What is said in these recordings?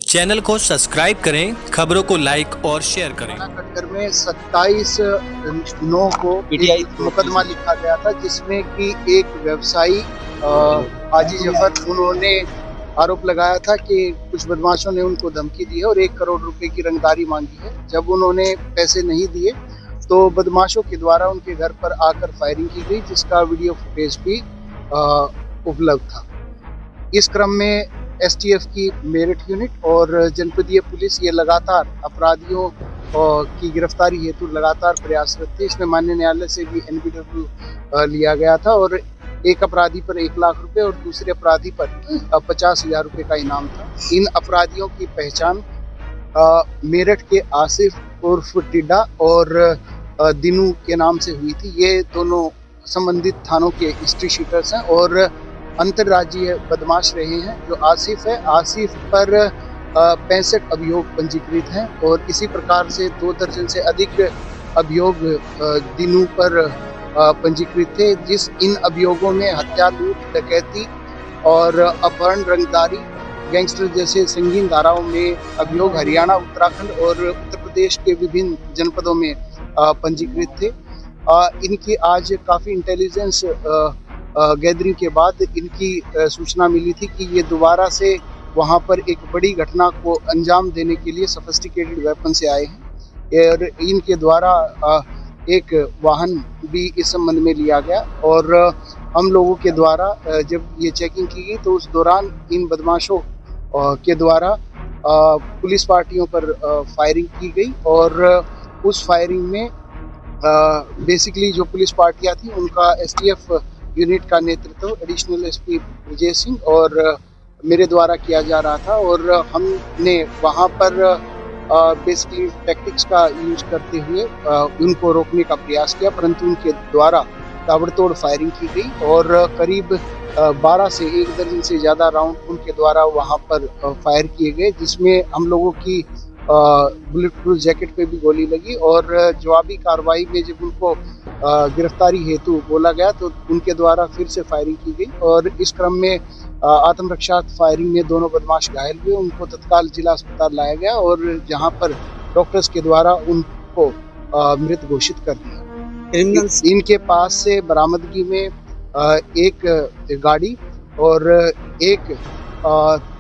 Channel को subscribe करें, खबरों को लाइक और शेयर करें। कटघर में 27/9 को एक मुकदमा लिखा गया था, जिसमें कि एक व्यवसायी हाजी जफर, उन्होंने आरोप लगाया था कि कुछ बदमाशों ने उनको धमकी दी है और 1 करोड़ रुपए की रंगदारी मांगी है। जब उन्होंने पैसे नहीं दिए तो बदमाशों के द्वारा उनके घर पर आकर फायरिंग की गई, जिसका वीडियो फुटेज भी उपलब्ध था। इस क्रम में एसटीएफ की मेरठ यूनिट और जनपदीय पुलिस ये लगातार अपराधियों की गिरफ्तारी हेतु लगातार प्रयासरत थे। इसमें माननीय न्यायालय से भी एनबीडब्ल्यू लिया गया था और एक अपराधी पर 1 लाख रुपए और दूसरे अपराधी पर 50,000 रुपए का इनाम था। इन अपराधियों की पहचान मेरठ के आसिफ उर्फ टिड्डा और दिनू के नाम से हुई थी। ये दोनों संबंधित थानों के हिस्ट्री शीटर्स हैं और अंतर्राज्यीय बदमाश रहे हैं। जो आसिफ है, आसिफ पर 65 अभियोग पंजीकृत हैं और इसी प्रकार से 2 दर्जन से अधिक अभियोग दिनू पर पंजीकृत थे। इन अभियोगों में हत्या, लूट, डकैती और अपहरण, रंगदारी, गैंगस्टर जैसे संगीन धाराओं में अभियोग हरियाणा, उत्तराखंड और उत्तर प्रदेश के विभिन्न जनपदों में पंजीकृत थे। इनकी आज काफ़ी इंटेलिजेंस गैदरिंग के बाद इनकी सूचना मिली थी कि ये दोबारा से वहाँ पर एक बड़ी घटना को अंजाम देने के लिए सोफिस्टिकेटेड वेपन से आए हैं और इनके द्वारा एक वाहन भी इस संबंध में लिया गया और हम लोगों के द्वारा जब ये चेकिंग की गई तो उस दौरान इन बदमाशों के द्वारा पुलिस पार्टियों पर फायरिंग की गई और उस फायरिंग में बेसिकली जो पुलिस पार्टियां थी उनका एसटीएफ यूनिट का नेतृत्व एडिशनल एसपी विजय सिंह और मेरे द्वारा किया जा रहा था और हमने वहां पर बेसिकली टैक्टिक्स का यूज करते हुए उनको रोकने का प्रयास किया, परंतु उनके द्वारा ताबड़तोड़ फायरिंग की गई और करीब 12 से 1 दर्जन से ज़्यादा राउंड उनके द्वारा वहां पर फायर किए गए, जिसमें हम लोगों की बुलेट प्रूफ जैकेट पे भी गोली लगी और जवाबी कार्रवाई में जब उनको गिरफ्तारी हेतु बोला गया तो उनके द्वारा फिर से फायरिंग की गई और इस क्रम में आत्मरक्षा फायरिंग में दोनों बदमाश घायल हुए। उनको तत्काल जिला अस्पताल लाया गया और जहां पर डॉक्टर्स के द्वारा उनको मृत घोषित कर दिया। इनके पास से बरामदगी में एक गाड़ी और एक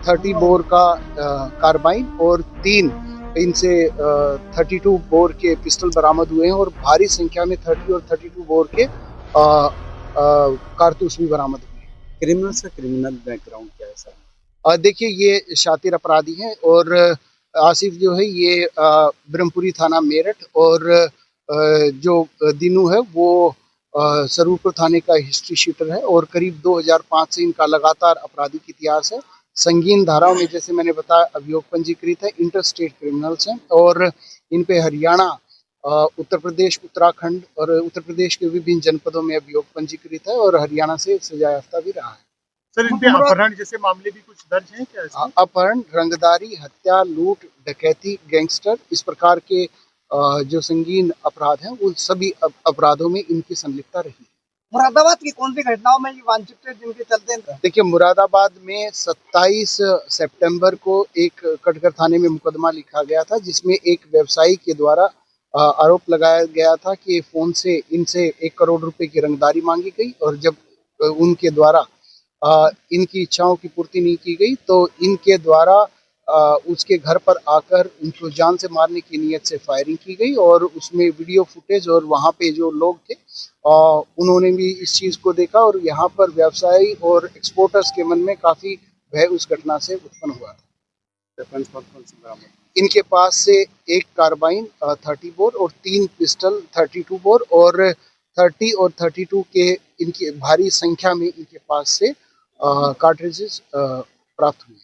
30 बोर का कार्बाइन और 3 इनसे 32 बोर के पिस्टल बरामद हुए हैं और भारी संख्या में 30 और 32 बोर के कारतूस भी बरामद हुए हैं। क्रिमिनल बैकग्राउंड क्या है सर? देखिए, ये शातिर अपराधी हैं और आसिफ जो है ये ब्रह्मपुरी थाना मेरठ और जो दिनू है वो सरूरपुर थाने का हिस्ट्री शीटर है और करीब 2005 से इनका लगातार आपराधिक इतिहास है। संगीन धाराओं में जैसे मैंने बताया अभियोग पंजीकृत है, इंटर स्टेट क्रिमिनल्स हैं और इन पे हरियाणा, उत्तर प्रदेश, उत्तराखंड और उत्तर प्रदेश के विभिन्न जनपदों में अभियोग पंजीकृत है और हरियाणा से सजा याफ्ता भी रहा है। सर, इन पे अपहरण जैसे मामले भी कुछ दर्ज हैं क्या? अपहरण, रंगदारी, हत्या, लूट, डकैती, गैंगस्टर, इस प्रकार के जो संगीन अपराध हैं उन सभी अपराधों में इनकी संलिप्तता रही है। मुरादाबाद की कौन सी घटनाओं में ये वांछित जिनके चलते? देखिए, मुरादाबाद में 27 सितंबर को एक कटघर थाने में मुकदमा लिखा गया था, जिसमें एक व्यवसायी के द्वारा आरोप लगाया गया था कि फोन से इनसे 1 करोड़ रुपए की रंगदारी मांगी गई और जब उनके द्वारा इनकी इच्छाओं की पूर्ति नहीं की गई तो इनके द्वारा उसके घर पर आकर उनको जान से मारने की नीयत से फायरिंग की गई और उसमें वीडियो फुटेज और वहाँ पे जो लोग थे उन्होंने भी इस चीज़ को देखा और यहाँ पर व्यवसायी और एक्सपोर्टर्स के मन में काफ़ी भय उस घटना से उत्पन्न हुआ था। इनके पास से एक कार्बाइन 30 बोर और 3 पिस्टल 32 बोर और 30 और 32 के इनकी भारी संख्या में इनके पास से कार्ट्रिजेस प्राप्त हुए।